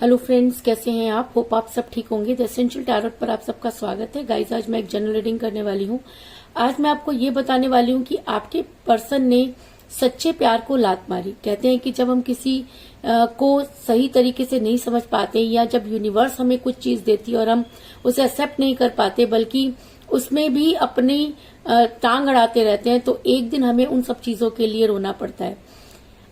Hello friends, कैसे हैं आप? होप आप सब ठीक होंगे। द एसेंशियल टैरोट पर आप सबका स्वागत है। गाइस, आज मैं एक जनरल रीडिंग करने वाली हूँ। आज मैं आपको ये बताने वाली हूँ कि आपके पर्सन ने सच्चे प्यार को लात मारी। कहते हैं कि जब हम किसी को सही तरीके से नहीं समझ पाते या जब यूनिवर्स हमें कुछ चीज देती है और हम उसे एक्सेप्ट नहीं कर पाते बल्कि उसमें भी अपनी टांग अड़ाते रहते हैं, तो एक दिन हमें उन सब चीजों के लिए रोना पड़ता है।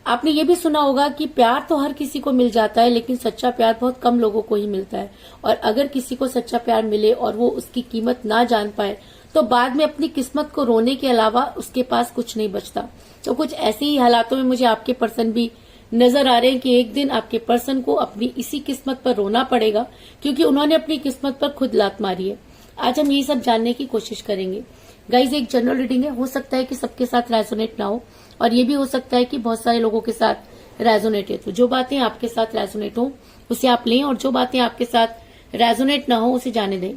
आपने ये भी सुना होगा कि प्यार तो हर किसी को मिल जाता है, लेकिन सच्चा प्यार बहुत कम लोगों को ही मिलता है। और अगर किसी को सच्चा प्यार मिले और वो उसकी कीमत ना जान पाए तो बाद में अपनी किस्मत को रोने के अलावा उसके पास कुछ नहीं बचता। तो कुछ ऐसे ही हालातों में मुझे आपके पर्सन भी नजर आ रहे हैं कि एक दिन आपके पर्सन को अपनी इसी किस्मत पर रोना पड़ेगा, क्योंकि उन्होंने अपनी किस्मत पर खुद लात मारी है। आज हम ये सब जानने की कोशिश करेंगे। गाइज, एक जनरल रीडिंग है, हो सकता है कि सबके साथ रेजोनेट ना हो और ये भी हो सकता है कि बहुत सारे लोगों के साथ रेजोनेट है। तो जो बातें आपके साथ रेजोनेट हो उसे आप लें और जो बातें आपके साथ रेजोनेट ना हो उसे जाने दें।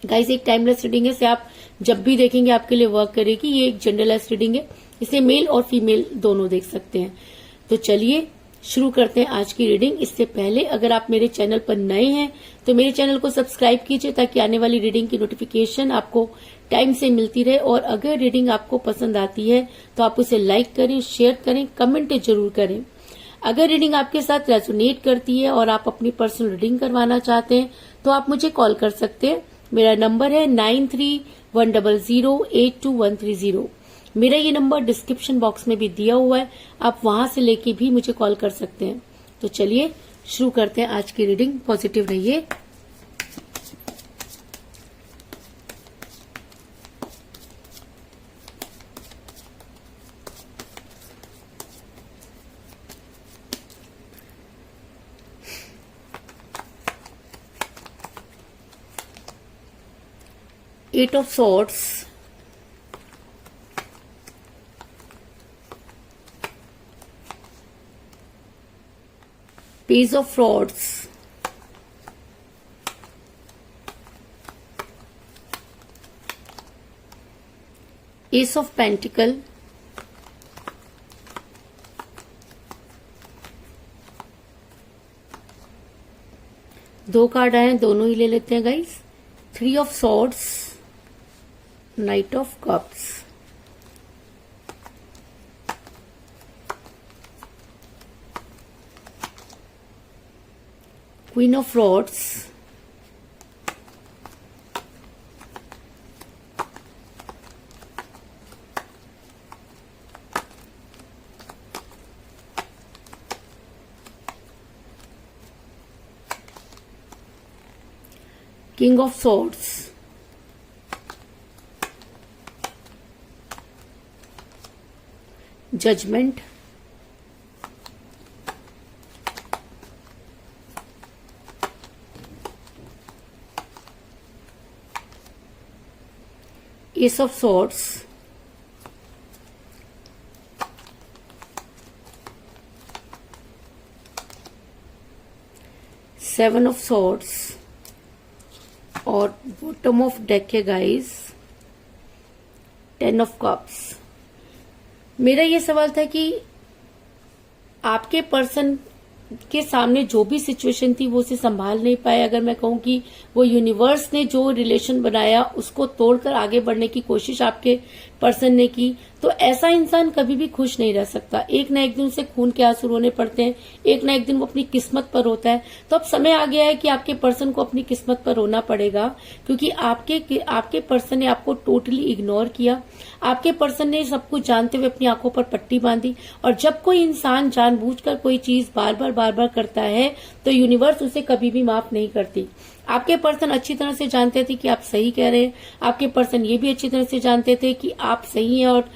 गाइज, एक टाइमलेस रीडिंग है, इसे आप जब भी देखेंगे आपके लिए वर्क करेगी। ये एक जनरलाइज रीडिंग है, इसे मेल और फीमेल दोनों देख सकते हैं। तो चलिए शुरू करते हैं आज की रीडिंग। इससे पहले अगर आप मेरे चैनल पर नए हैं तो मेरे चैनल को सब्सक्राइब कीजिए ताकि आने वाली रीडिंग की नोटिफिकेशन आपको टाइम से मिलती रहे। और अगर रीडिंग आपको पसंद आती है तो आप उसे लाइक करें, शेयर करें, कमेंट जरूर करें। अगर रीडिंग आपके साथ रेजोनेट करती है और आप अपनी पर्सनल रीडिंग करवाना चाहते हैं तो आप मुझे कॉल कर सकते हैं। मेरा नंबर है 9310082130। मेरा ये नंबर डिस्क्रिप्शन बॉक्स में भी दिया हुआ है, आप वहां से लेके भी मुझे कॉल कर सकते हैं। तो चलिए शुरू करते हैं आज की रीडिंग। पॉजिटिव रहिए। Eight of swords, page of frauds, ace of pentacle, दो कार्ड आए हैं, दोनों ही ले लेते हैं guys. Three of swords, knight of cups, queen of rods, king of swords, judgement, ace of swords, seven of swords और बॉटम ऑफ डेक है गाइस, टेन ऑफ कप्स। मेरा ये सवाल था कि आपके पर्सन के सामने जो भी सिचुएशन थी वो उसे संभाल नहीं पाए। अगर मैं कहूं कि वो यूनिवर्स ने जो रिलेशन बनाया उसको तोड़कर आगे बढ़ने की कोशिश आपके पर्सन ने की, तो ऐसा इंसान कभी भी खुश नहीं रह सकता। एक ना एक दिन उसे खून के आंसू रोने पड़ते हैं, एक ना एक दिन वो अपनी किस्मत पर रोता है। तो अब समय आ गया है कि आपके पर्सन को अपनी किस्मत पर रोना पड़ेगा, क्योंकि आपके पर्सन ने आपको टोटली इग्नोर किया। आपके पर्सन ने सब कुछ जानते हुए अपनी आंखों पर पट्टी बांधी। और जब कोई इंसान जानबूझकर कोई चीज बार बार करता है तो यूनिवर्स उसे कभी भी माफ नहीं करती। आपके पर्सन अच्छी तरह से जानते थे कि आप सही कह रहे हैं। आपके पर्सन ये भी अच्छी तरह से जानते थे कि आप सही हैं और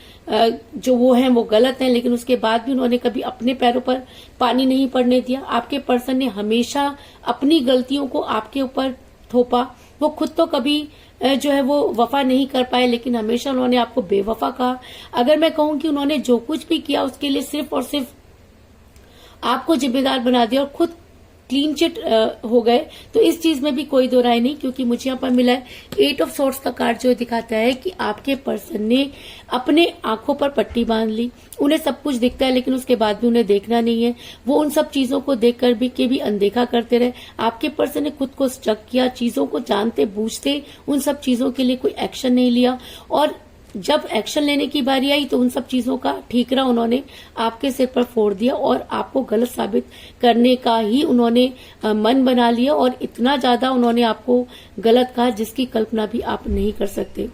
जो वो हैं वो गलत हैं, लेकिन उसके बाद भी उन्होंने कभी अपने पैरों पर पानी नहीं पड़ने दिया। आपके पर्सन ने हमेशा अपनी गलतियों को आपके ऊपर थोपा। वो खुद तो कभी जो है वो वफा नहीं कर पाए, लेकिन हमेशा उन्होंने आपको बेवफा कहा। अगर मैं कहूं कि उन्होंने जो कुछ भी किया उसके लिए सिर्फ और सिर्फ आपको जिम्मेदार बना दिया और खुद क्लीन चिट हो गए। तो इस चीज में भी कोई दो राय नहीं, क्योंकि मुझे यहाँ पर मिला है 8 ऑफ सॉर्ट्स का कार्ड जो दिखाता है कि आपके पर्सन ने अपने आंखों पर पट्टी बांध ली। उन्हें सब कुछ दिखता है लेकिन उसके बाद भी उन्हें देखना नहीं है। वो उन सब चीजों को देखकर भी अनदेखा करते रहे। आपके पर्सन ने खुद को स्टक किया, चीजों को जानते बूझते उन सब चीजों के लिए कोई एक्शन नहीं लिया, और जब एक्शन लेने की बारी आई तो उन सब चीजों का ठीकरा उन्होंने आपके सिर पर फोड़ दिया और आपको गलत साबित करने का ही उन्होंने मन बना लिया, और इतना ज्यादा उन्होंने आपको गलत कहा जिसकी कल्पना भी आप नहीं कर सकते।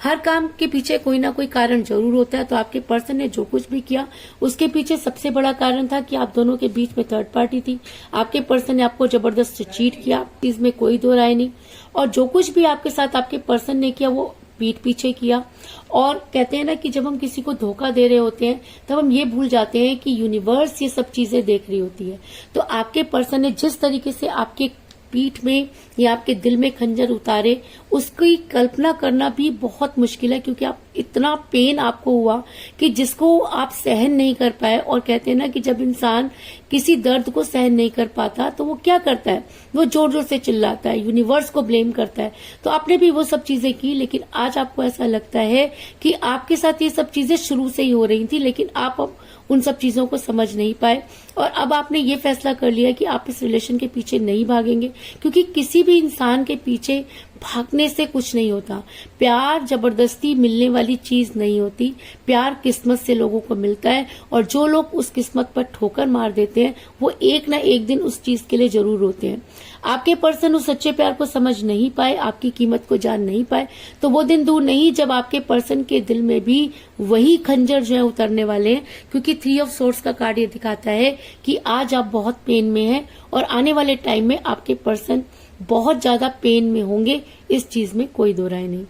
हर काम के पीछे कोई ना कोई कारण जरूर होता है। तो आपके पर्सन ने जो कुछ भी किया उसके पीछे सबसे बड़ा कारण था कि आप दोनों के बीच में थर्ड पार्टी थी। आपके पर्सन ने आपको जबरदस्त चीट किया, इसमें कोई दो राय नहीं। और जो कुछ भी आपके साथ आपके पर्सन ने किया वो पीठ पीछे किया। और कहते हैं ना कि जब हम किसी को धोखा दे रहे होते हैं तब हम ये भूल जाते हैं कि यूनिवर्स ये सब चीजें देख रही होती है। तो आपके पर्सन ने जिस तरीके से आपके पीठ में या आपके दिल में खंजर उतारे, उसकी कल्पना करना भी बहुत मुश्किल है, क्योंकि आप इतना पेन आपको हुआ कि जिसको आप सहन नहीं कर पाए। और कहते हैं ना कि जब इंसान किसी दर्द को सहन नहीं कर पाता तो वो क्या करता है, वो जोर जोर से चिल्लाता है, यूनिवर्स को ब्लेम करता है। तो आपने भी वो सब चीजें की, लेकिन आज आपको ऐसा लगता है कि आपके साथ ये सब चीजें शुरू से ही हो रही थी, लेकिन आप अब उन सब चीजों को समझ नहीं पाए। और अब आपने ये फैसला कर लिया कि आप इस रिलेशन के पीछे नहीं भागेंगे, क्योंकि किसी भी इंसान के पीछे भागने से कुछ नहीं होता। प्यार जबरदस्ती मिलने वाली चीज नहीं होती। प्यार किस्मत से लोगों को मिलता है, और जो लोग उस किस्मत पर ठोकर मार देते हैं वो एक ना एक दिन उस चीज के लिए जरूर होते हैं। आपके पर्सन उस सच्चे प्यार को समझ नहीं पाए, आपकी कीमत को जान नहीं पाए, तो वो दिन दूर नहीं जब आपके पर्सन के दिल में भी वही खंजर जो है उतरने वाले हैं। क्योंकि 3 ऑफ सोर्ड्स का कार्ड ये दिखाता है कि आज आप बहुत पेन में हैं, और आने वाले टाइम में आपके पर्सन बहुत ज्यादा पेन में होंगे। इस चीज में कोई दो राय नहीं।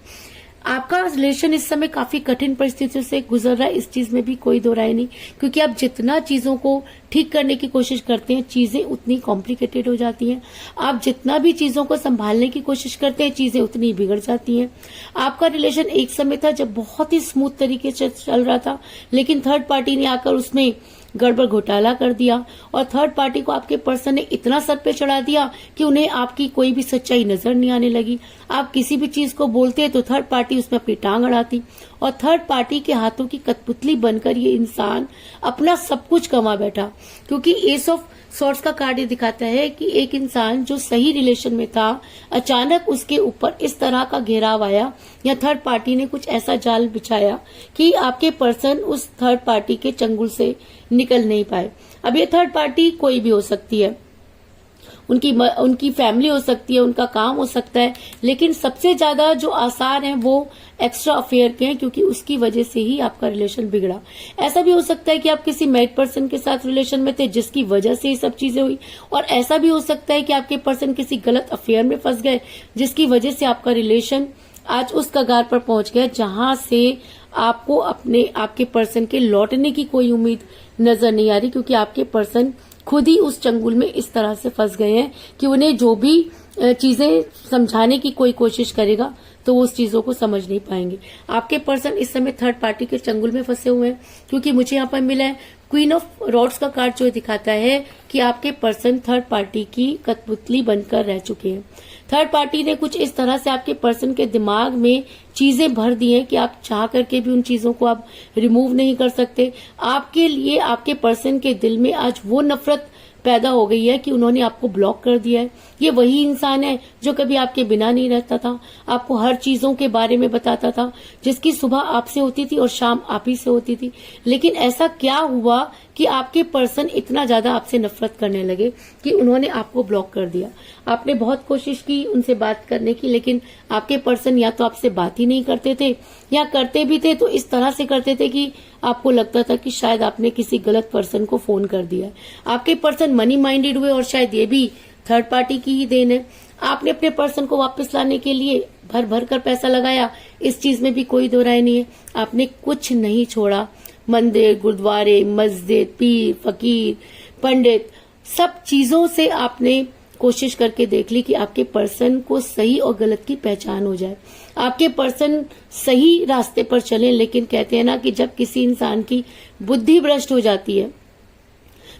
आपका रिलेशन इस समय काफी कठिन परिस्थितियों से गुजर रहा है, इस चीज में भी कोई दो राय नहीं। क्योंकि आप जितना चीजों को ठीक करने की कोशिश करते हैं चीजें उतनी कॉम्प्लिकेटेड हो जाती हैं। आप जितना भी चीजों को संभालने की कोशिश करते हैं चीजें उतनी बिगड़ जाती हैं। आपका रिलेशन एक समय था जब बहुत ही स्मूथ तरीके से चल रहा था, लेकिन थर्ड पार्टी ने आकर उसमें गड़बड़ घोटाला कर दिया, और थर्ड पार्टी को आपके पर्सन ने इतना सर पे चढ़ा दिया कि उन्हें आपकी कोई भी सच्चाई नजर नहीं आने लगी। आप किसी भी चीज को बोलते तो थर्ड पार्टी उसमें अपनी टांग अड़ाती, और थर्ड पार्टी के हाथों की कठपुतली बनकर ये इंसान अपना सब कुछ गंवा बैठा। क्योंकि एस ऑफ सॉर्ड्स का कार्ड ये दिखाता है कि एक इंसान जो सही रिलेशन में था, अचानक उसके ऊपर इस तरह का घेराव आया, या थर्ड पार्टी ने कुछ ऐसा जाल बिछाया कि आपके पर्सन उस थर्ड पार्टी के चंगुल से निकल नहीं पाए। अब ये थर्ड पार्टी कोई भी हो सकती है, उनकी फैमिली हो सकती है, उनका काम हो सकता है, लेकिन सबसे ज्यादा जो आसार हैं वो एक्स्ट्रा अफेयर के हैं, क्योंकि उसकी वजह से ही आपका रिलेशन बिगड़ा। ऐसा भी हो सकता है कि आप किसी मैरिड पर्सन के साथ रिलेशन में थे जिसकी वजह से ये सब चीजें हुई, और ऐसा भी हो सकता है कि आपके पर्सन किसी गलत अफेयर में फंस गए जिसकी वजह से आपका रिलेशन आज उस कगार पर पहुंच गया जहां से आपको आपके पर्सन के लौटने की कोई उम्मीद नजर नहीं आ रही, क्योंकि आपके पर्सन खुद ही उस चंगुल में इस तरह से फंस गए हैं कि उन्हें जो भी चीजें समझाने की कोई कोशिश करेगा तो वो उस चीजों को समझ नहीं पाएंगे। आपके पर्सन इस समय थर्ड पार्टी के चंगुल में फंसे हुए हैं, क्योंकि मुझे यहाँ पर मिला है क्वीन ऑफ रॉड्स का कार्ड जो दिखाता है कि आपके पर्सन थर्ड पार्टी की कठपुतली बनकर रह चुके हैं। थर्ड पार्टी ने कुछ इस तरह से आपके पर्सन के दिमाग में चीजें भर दी हैं कि आप चाह करके भी उन चीजों को आप रिमूव नहीं कर सकते। आपके लिए आपके पर्सन के दिल में आज वो नफरत पैदा हो गई है कि उन्होंने आपको ब्लॉक कर दिया है। ये वही इंसान है जो कभी आपके बिना नहीं रहता था, आपको हर चीजों के बारे में बताता था, जिसकी सुबह आपसे होती थी और शाम आप ही से होती थी। लेकिन ऐसा क्या हुआ कि आपके पर्सन इतना ज्यादा आपसे नफरत करने लगे कि उन्होंने आपको ब्लॉक कर दिया। आपने बहुत कोशिश की उनसे बात करने की, लेकिन आपके पर्सन या तो आपसे बात ही नहीं करते थे, या करते भी थे तो इस तरह से करते थे कि आपको लगता था कि शायद आपने किसी गलत पर्सन को फोन कर दिया। आपके पर्सन मनी माइंडेड हुए, और शायद ये भी थर्ड पार्टी की ही देन है। आपने अपने पर्सन को वापस लाने के लिए भर भर कर पैसा लगाया, इस चीज में भी कोई दो राय नहीं है। आपने कुछ नहीं छोड़ा, मंदिर, गुरुद्वारे, मस्जिद, पीर, फकीर, पंडित, सब चीजों से आपने कोशिश करके देख ली कि आपके पर्सन को सही और गलत की पहचान हो जाए, आपके पर्सन सही रास्ते पर चले। लेकिन कहते हैं ना कि जब किसी इंसान की बुद्धि भ्रष्ट हो जाती है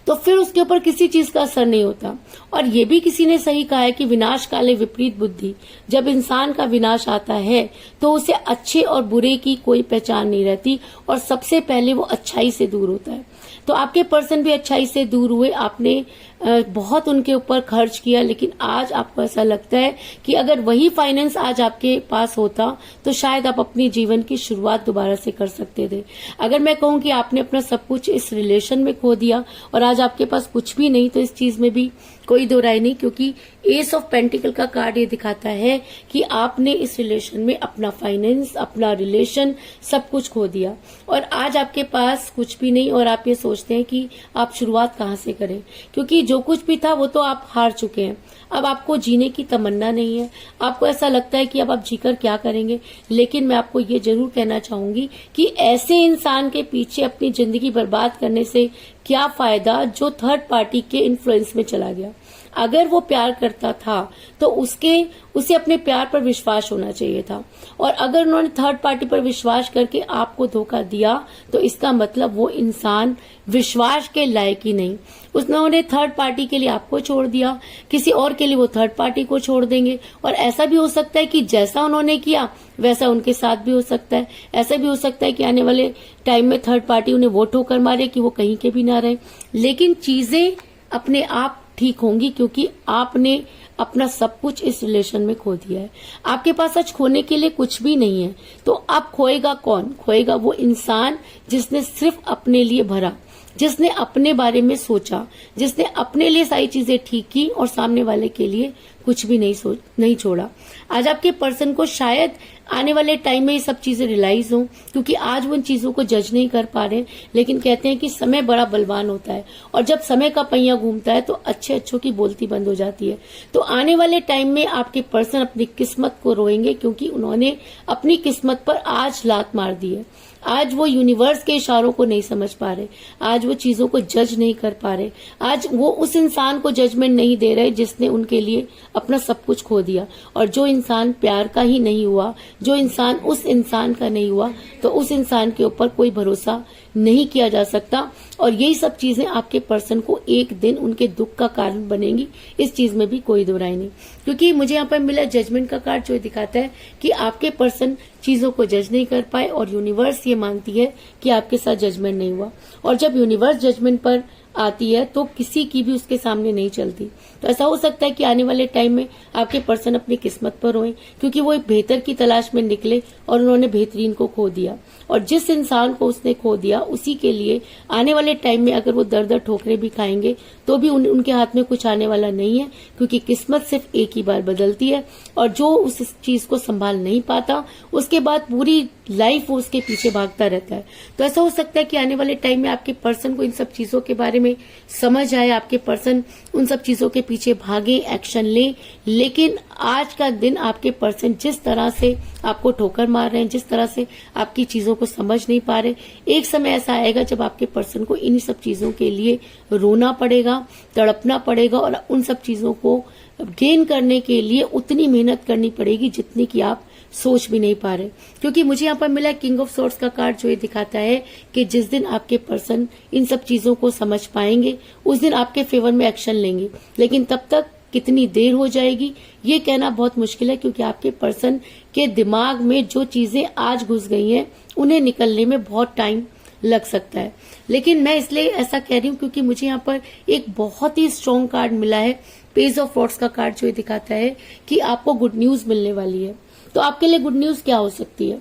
तो फिर उसके ऊपर किसी चीज का असर नहीं होता। और ये भी किसी ने सही कहा है कि विनाश काले विपरीत बुद्धि, जब इंसान का विनाश आता है तो उसे अच्छे और बुरे की कोई पहचान नहीं रहती और सबसे पहले वो अच्छाई से दूर होता है। तो आपके पर्सन भी अच्छाई से दूर हुए, आपने बहुत उनके ऊपर खर्च किया, लेकिन आज आपको ऐसा लगता है कि अगर वही फाइनेंस आज आपके पास होता तो शायद आप अपनी जीवन की शुरुआत दोबारा से कर सकते थे। अगर मैं कहूं कि आपने अपना सब कुछ इस रिलेशन में खो दिया और आज आपके पास कुछ भी नहीं, तो इस चीज में भी कोई दो राय नहीं, क्योंकि एस ऑफ पेंटिकल का कार्ड ये दिखाता है कि आपने इस रिलेशन में अपना फाइनेंस, अपना रिलेशन, सब कुछ खो दिया और आज आपके पास कुछ भी नहीं और आप ये सोचते हैं कि आप शुरुआत कहां से करें, क्योंकि जो कुछ भी था वो तो आप हार चुके हैं। अब आपको जीने की तमन्ना नहीं है, आपको ऐसा लगता है कि अब आप जीकर क्या करेंगे। लेकिन मैं आपको ये जरूर कहना चाहूंगी कि ऐसे इंसान के पीछे अपनी जिंदगी बर्बाद करने से क्या फायदा जो थर्ड पार्टी के इन्फ्लुएंस में चला गया। अगर वो प्यार करता था तो उसे अपने प्यार पर विश्वास होना चाहिए था, और अगर उन्होंने थर्ड पार्टी पर विश्वास करके आपको धोखा दिया तो इसका मतलब वो इंसान विश्वास के लायक ही नहीं। उन्होंने थर्ड पार्टी के लिए आपको छोड़ दिया, किसी और के लिए वो थर्ड पार्टी को छोड़ देंगे। और ऐसा भी हो सकता है कि जैसा उन्होंने किया वैसा उनके साथ भी हो सकता है। ऐसा भी हो सकता है कि आने वाले टाइम में थर्ड पार्टी उन्हें वो ठोकर मारे कि वो कहीं के भी ना रहे। लेकिन चीजें अपने आप ठीक होंगी, क्योंकि आपने अपना सब कुछ इस रिलेशन में खो दिया है। आपके पास आज खोने के लिए कुछ भी नहीं है, तो अब खोएगा कौन? खोएगा वो इंसान जिसने सिर्फ अपने लिए भरा, जिसने अपने बारे में सोचा, जिसने अपने लिए सारी चीजें ठीक की और सामने वाले के लिए कुछ भी नहीं छोड़ा। आज आपके पर्सन को शायद आने वाले टाइम में ये सब चीजें रियलाइज हो, क्योंकि आज वो इन चीजों को जज नहीं कर पा रहे। लेकिन कहते हैं कि समय बड़ा बलवान होता है और जब समय का पहिया घूमता है तो अच्छे अच्छों की बोलती बंद हो जाती है। तो आने वाले टाइम में आपके पर्सन अपनी किस्मत को रोएंगे, क्योंकि उन्होंने अपनी किस्मत पर आज लात मार दी है। आज वो यूनिवर्स के इशारों को नहीं समझ पा रहे, आज वो चीजों को जज नहीं कर पा रहे, आज वो उस इंसान को जजमेंट नहीं दे रहे जिसने उनके लिए अपना सब कुछ खो दिया। और जो इंसान प्यार का ही नहीं हुआ, जो इंसान उस इंसान का नहीं हुआ, तो उस इंसान के ऊपर कोई भरोसा नहीं किया जा सकता। और यही सब चीजें आपके पर्सन को एक दिन उनके दुख का कारण बनेंगी, इस चीज में भी कोई दो राय नहीं। क्योंकि मुझे यहाँ पर मिला जजमेंट का कार्ड, जो दिखाता है कि आपके पर्सन चीजों को जज नहीं कर पाए और यूनिवर्स ये मानती है कि आपके साथ जजमेंट नहीं हुआ। और जब यूनिवर्स जजमेंट पर आती है तो किसी की भी उसके सामने नहीं चलती। तो ऐसा हो सकता है कि आने वाले टाइम में आपके पर्सन अपनी किस्मत पर रोए, क्योंकि वो एक बेहतर की तलाश में निकले और उन्होंने बेहतरीन को खो दिया। और जिस इंसान को उसने खो दिया उसी के लिए आने वाले टाइम में अगर वो दर दर ठोकरें भी खाएंगे तो भी उनके हाथ में कुछ आने वाला नहीं है, क्योंकि किस्मत सिर्फ एक ही बार बदलती है। और जो उस चीज को संभाल नहीं पाता उसके बाद पूरी लाइफ वो उसके पीछे भागता रहता है। तो ऐसा हो सकता है कि आने वाले टाइम में आपके पर्सन को इन सब चीजों के बारे में समझ आए, आपके पर्सन उन सब चीजों के पीछे भागे, एक्शन ले। लेकिन आज का दिन आपके पर्सन जिस तरह से आपको ठोकर मार रहे हैं, जिस तरह से आपकी चीजों को समझ नहीं पा रहे, एक समय ऐसा आएगा जब आपके पर्सन को इन सब चीजों के लिए रोना पड़ेगा, तड़पना पड़ेगा और उन सब चीजों को गेन करने के लिए उतनी मेहनत करनी पड़ेगी जितनी कि आप सोच भी नहीं पा रहे। क्योंकि मुझे यहाँ पर मिला किंग ऑफ सोर्ड्स का कार्ड, जो ये दिखाता है कि जिस दिन आपके पर्सन इन सब चीजों को समझ पाएंगे उस दिन आपके फेवर में एक्शन लेंगे। लेकिन तब तक कितनी देर हो जाएगी ये कहना बहुत मुश्किल है, क्योंकि आपके पर्सन के दिमाग में जो चीजें आज घुस गई हैं उन्हें निकलने में बहुत टाइम लग सकता है। लेकिन मैं इसलिए ऐसा कह रही हूँ क्योंकि मुझे यहाँ पर एक बहुत ही स्ट्रॉन्ग कार्ड मिला है, पेज ऑफ वॉर्ड्स का कार्ड, जो ये दिखाता है कि आपको गुड न्यूज मिलने वाली है। तो आपके लिए गुड न्यूज क्या हो सकती है?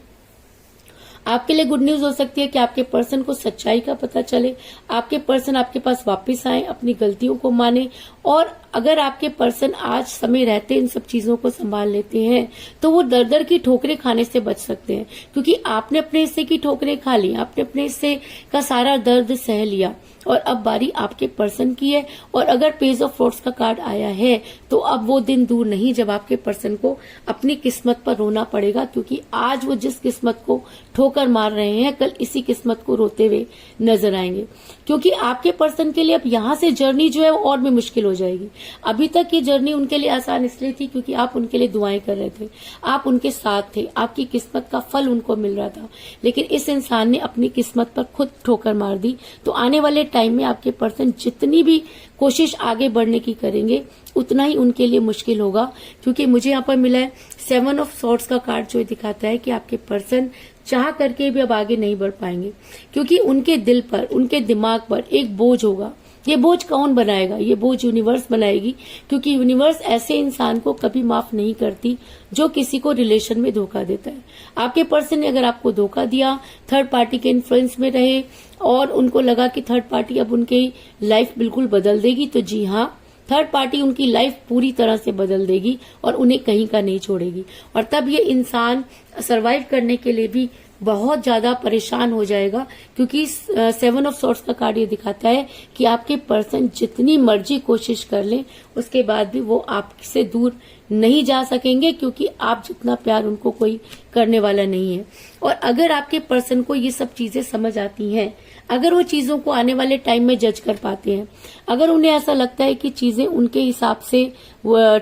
आपके लिए गुड न्यूज हो सकती है कि आपके पर्सन को सच्चाई का पता चले, आपके पर्सन आपके पास वापस आए, अपनी गलतियों को माने। और अगर आपके पर्सन आज समय रहते इन सब चीजों को संभाल लेते हैं तो वो दर दर की ठोकरें खाने से बच सकते हैं, क्योंकि आपने अपने हिस्से की ठोकरें खा ली, आपने अपने हिस्से का सारा दर्द सह लिया और अब बारी आपके पर्सन की है। और अगर पेज ऑफ वॉर्ड्स का कार्ड आया है तो अब वो दिन दूर नहीं जब आपके पर्सन को अपनी किस्मत पर रोना पड़ेगा, क्योंकि आज वो जिस किस्मत को ठोकर मार रहे हैं कल इसी किस्मत को रोते हुए नजर आएंगे। क्योंकि आपके पर्सन के लिए अब यहाँ से जर्नी जो है वो और भी मुश्किल हो जाएगी। अभी तक ये जर्नी उनके लिए आसान इसलिए थी क्योंकि आप उनके लिए दुआएं कर रहे थे, आप उनके साथ थे, आपकी किस्मत का फल उनको मिल रहा था। लेकिन इस इंसान ने अपनी किस्मत पर खुद ठोकर मार दी। तो आने वाले टाइम में आपके पर्सन जितनी भी कोशिश आगे बढ़ने की करेंगे उतना ही उनके लिए मुश्किल होगा, क्योंकि मुझे यहाँ पर मिला है 7 ऑफ सॉर्ड्स का कार्ड जो दिखाता है कि आपके पर्सन चाह करके भी अब आगे नहीं बढ़ पाएंगे, क्योंकि उनके दिल पर, उनके दिमाग पर एक बोझ होगा। ये बोझ कौन बनाएगा? ये बोझ यूनिवर्स बनाएगी, क्योंकि यूनिवर्स ऐसे इंसान को कभी माफ नहीं करती जो किसी को रिलेशन में धोखा देता है। आपके पर्सन ने अगर आपको धोखा दिया, थर्ड पार्टी के इन्फ्लुएंस में रहे और उनको लगा कि थर्ड पार्टी अब उनकी लाइफ बिल्कुल बदल देगी, तो जी हाँ, थर्ड पार्टी उनकी लाइफ पूरी तरह से बदल देगी और उन्हें कहीं का नहीं छोड़ेगी। और तब ये इंसान सरवाइव करने के लिए भी बहुत ज्यादा परेशान हो जाएगा, क्योंकि 7 ऑफ सॉर्ड्स का कार्ड ये दिखाता है कि आपके पर्सन जितनी मर्जी कोशिश कर लें उसके बाद भी वो आपसे दूर नहीं जा सकेंगे, क्योंकि आप जितना प्यार उनको कोई करने वाला नहीं है। और अगर आपके पर्सन को ये सब चीजें समझ आती हैं, अगर वो चीजों को आने वाले टाइम में जज कर पाते हैं, अगर उन्हें ऐसा लगता है कि चीजें उनके हिसाब से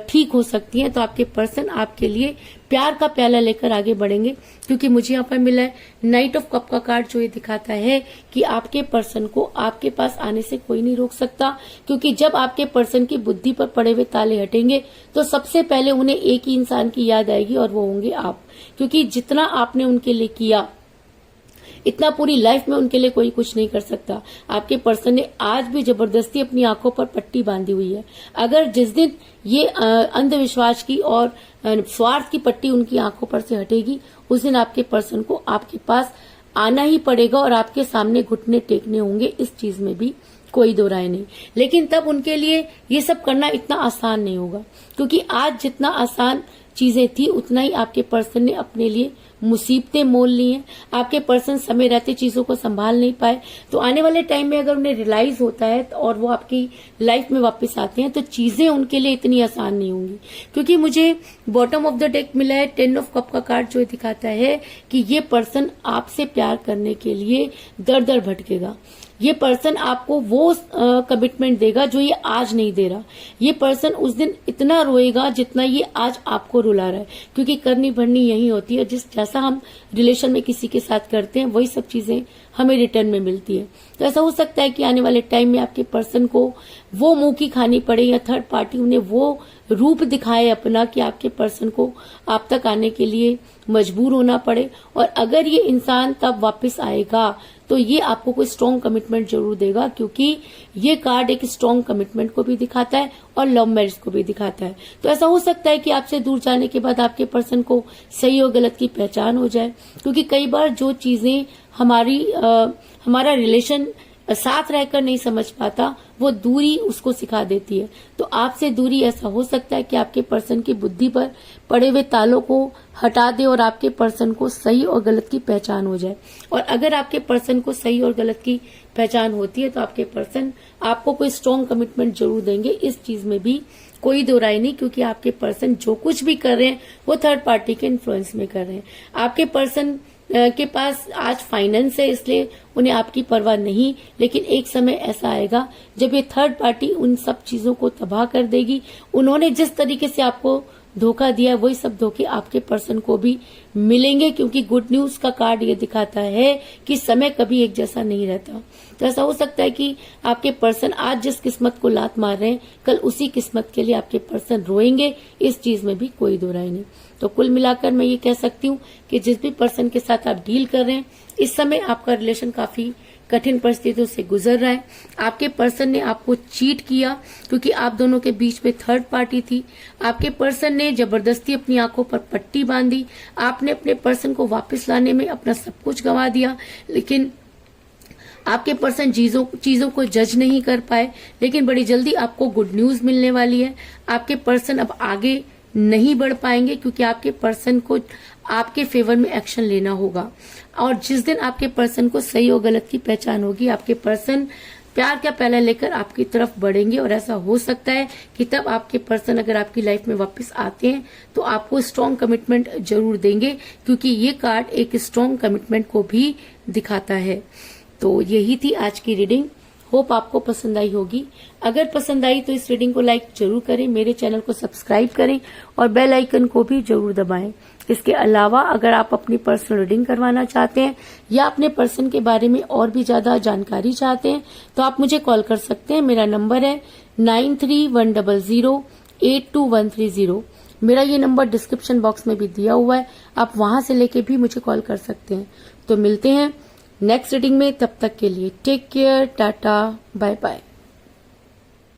ठीक हो सकती हैं, तो आपके पर्सन आपके लिए प्यार का प्याला लेकर आगे बढ़ेंगे। क्योंकि मुझे यहाँ पर मिला है नाइट ऑफ कप का कार्ड जो ये दिखाता है कि आपके पर्सन को आपके पास आने से कोई नहीं रोक सकता, क्योंकि जब आपके पर्सन की बुद्धि पर पड़े हुए ताले हटेंगे तो सबसे पहले उन्हें एक ही इंसान की याद आएगी और वो होंगे आप। क्योंकि जितना आपने उनके लिए किया इतना पूरी लाइफ में उनके लिए कोई कुछ नहीं कर सकता। आपके पर्सन ने आज भी जबरदस्ती अपनी आंखों पर पट्टी बांधी हुई है। अगर जिस दिन ये अंधविश्वास की और स्वार्थ की पट्टी उनकी आंखों पर से हटेगी, उस दिन आपके पर्सन को आपके पास आना ही पड़ेगा और आपके सामने घुटने टेकने होंगे। इस चीज में भी कोई दो राय नहीं। लेकिन तब उनके लिए ये सब करना इतना आसान नहीं होगा, क्योंकि आज जितना आसान चीजें थी उतना ही आपके पर्सन ने अपने लिए मुसीबतें मोल ली हैं। आपके पर्सन समय रहते चीजों को संभाल नहीं पाए, तो आने वाले टाइम में अगर उन्हें रियलाइज होता है और वो आपकी लाइफ में वापस आते हैं तो चीजें उनके लिए इतनी आसान नहीं होंगी। क्योंकि मुझे बॉटम ऑफ द डेक मिला है 10 ऑफ कप का कार्ड जो दिखाता है कि ये पर्सन आपसे प्यार करने के लिए दर दर भटकेगा। ये पर्सन आपको वो कमिटमेंट देगा जो ये आज नहीं दे रहा। ये पर्सन उस दिन इतना रोएगा जितना ये आज आपको रुला रहा है, क्योंकि करनी भरनी यही होती है। जैसा हम रिलेशन में किसी के साथ करते हैं वही सब चीजें हमें रिटर्न में मिलती है। तो ऐसा हो सकता है कि आने वाले टाइम में आपके पर्सन को वो मुंह की खानी पड़े या थर्ड पार्टी उन्हें वो रूप दिखाए अपना कि आपके पर्सन को आप तक आने के लिए मजबूर होना पड़े। और अगर ये इंसान तब वापस आएगा तो ये आपको कोई स्ट्रॉन्ग कमिटमेंट जरूर देगा, क्योंकि ये कार्ड एक स्ट्रॉन्ग कमिटमेंट को भी दिखाता है और लव मैरिज को भी दिखाता है। तो ऐसा हो सकता है कि आपसे दूर जाने के बाद आपके पर्सन को सही और गलत की पहचान हो जाए, क्योंकि कई बार जो चीजें हमारा रिलेशन साथ रहकर नहीं समझ पाता वो दूरी उसको सिखा देती है। तो आपसे दूरी ऐसा हो सकता है कि आपके पर्सन की बुद्धि पर पड़े हुए तालों को हटा दे और आपके पर्सन को सही और गलत की पहचान हो जाए। और अगर आपके पर्सन को सही और गलत की पहचान होती है तो आपके पर्सन आपको कोई स्ट्रॉन्ग कमिटमेंट जरूर देंगे। इस चीज में भी कोई दो राय नहीं, क्योंकि आपके पर्सन जो कुछ भी कर रहे हैं वो थर्ड पार्टी के इन्फ्लुएंस में कर रहे हैं। आपके पर्सन के पास आज फाइनेंस है इसलिए उन्हें आपकी परवाह नहीं, लेकिन एक समय ऐसा आएगा जब ये थर्ड पार्टी उन सब चीजों को तबाह कर देगी। उन्होंने जिस तरीके से आपको धोखा दिया वही सब धोखे आपके पर्सन को भी मिलेंगे, क्योंकि गुड न्यूज का कार्ड ये दिखाता है कि समय कभी एक जैसा नहीं रहता। तो ऐसा हो सकता है कि आपके पर्सन आज जिस किस्मत को लात मार रहे हैं कल उसी किस्मत के लिए आपके पर्सन रोएंगे। इस चीज में भी कोई दो राय नहीं। तो कुल मिलाकर मैं ये कह सकती हूँ कि जिस भी पर्सन के साथ आप डील कर रहे हैं इस समय आपका रिलेशन काफी कठिन परिस्थितियों से गुजर रहा है। आपके पर्सन ने आपको चीट किया क्योंकि आप दोनों के बीच में थर्ड पार्टी थी। आपके पर्सन ने जबरदस्ती अपनी आंखों पर पट्टी बांधी। आपने अपने पर्सन को वापस लाने में अपना सब कुछ गंवा दिया, लेकिन आपके पर्सन चीजों को जज नहीं कर पाए। लेकिन बड़ी जल्दी आपको गुड न्यूज मिलने वाली है। आपके पर्सन अब आगे नहीं बढ़ पाएंगे क्योंकि आपके पर्सन को आपके फेवर में एक्शन लेना होगा। और जिस दिन आपके पर्सन को सही और गलत की पहचान होगी आपके पर्सन प्यार का प्याला लेकर आपकी तरफ बढ़ेंगे। और ऐसा हो सकता है कि तब आपके पर्सन अगर आपकी लाइफ में वापस आते हैं तो आपको स्ट्रॉन्ग कमिटमेंट जरूर देंगे, क्योंकि ये कार्ड एक स्ट्रॉन्ग कमिटमेंट को भी दिखाता है। तो यही थी आज की रीडिंग। होप आपको पसंद आई होगी। अगर पसंद आई तो इस रीडिंग को लाइक जरूर करें, मेरे चैनल को सब्सक्राइब करें और बेल आइकन को भी जरूर दबाएं। इसके अलावा अगर आप अपनी पर्सनल रीडिंग करवाना चाहते हैं या अपने पर्सन के बारे में और भी ज्यादा जानकारी चाहते हैं तो आप मुझे कॉल कर सकते हैं। मेरा नंबर है 9310082130। मेरा ये नंबर डिस्क्रिप्शन बॉक्स में भी दिया हुआ है, आप वहां से लेके भी मुझे कॉल कर सकते हैं। तो मिलते हैं नेक्स्ट रीडिंग में, तब तक के लिए take care, ta-ta, bye bye.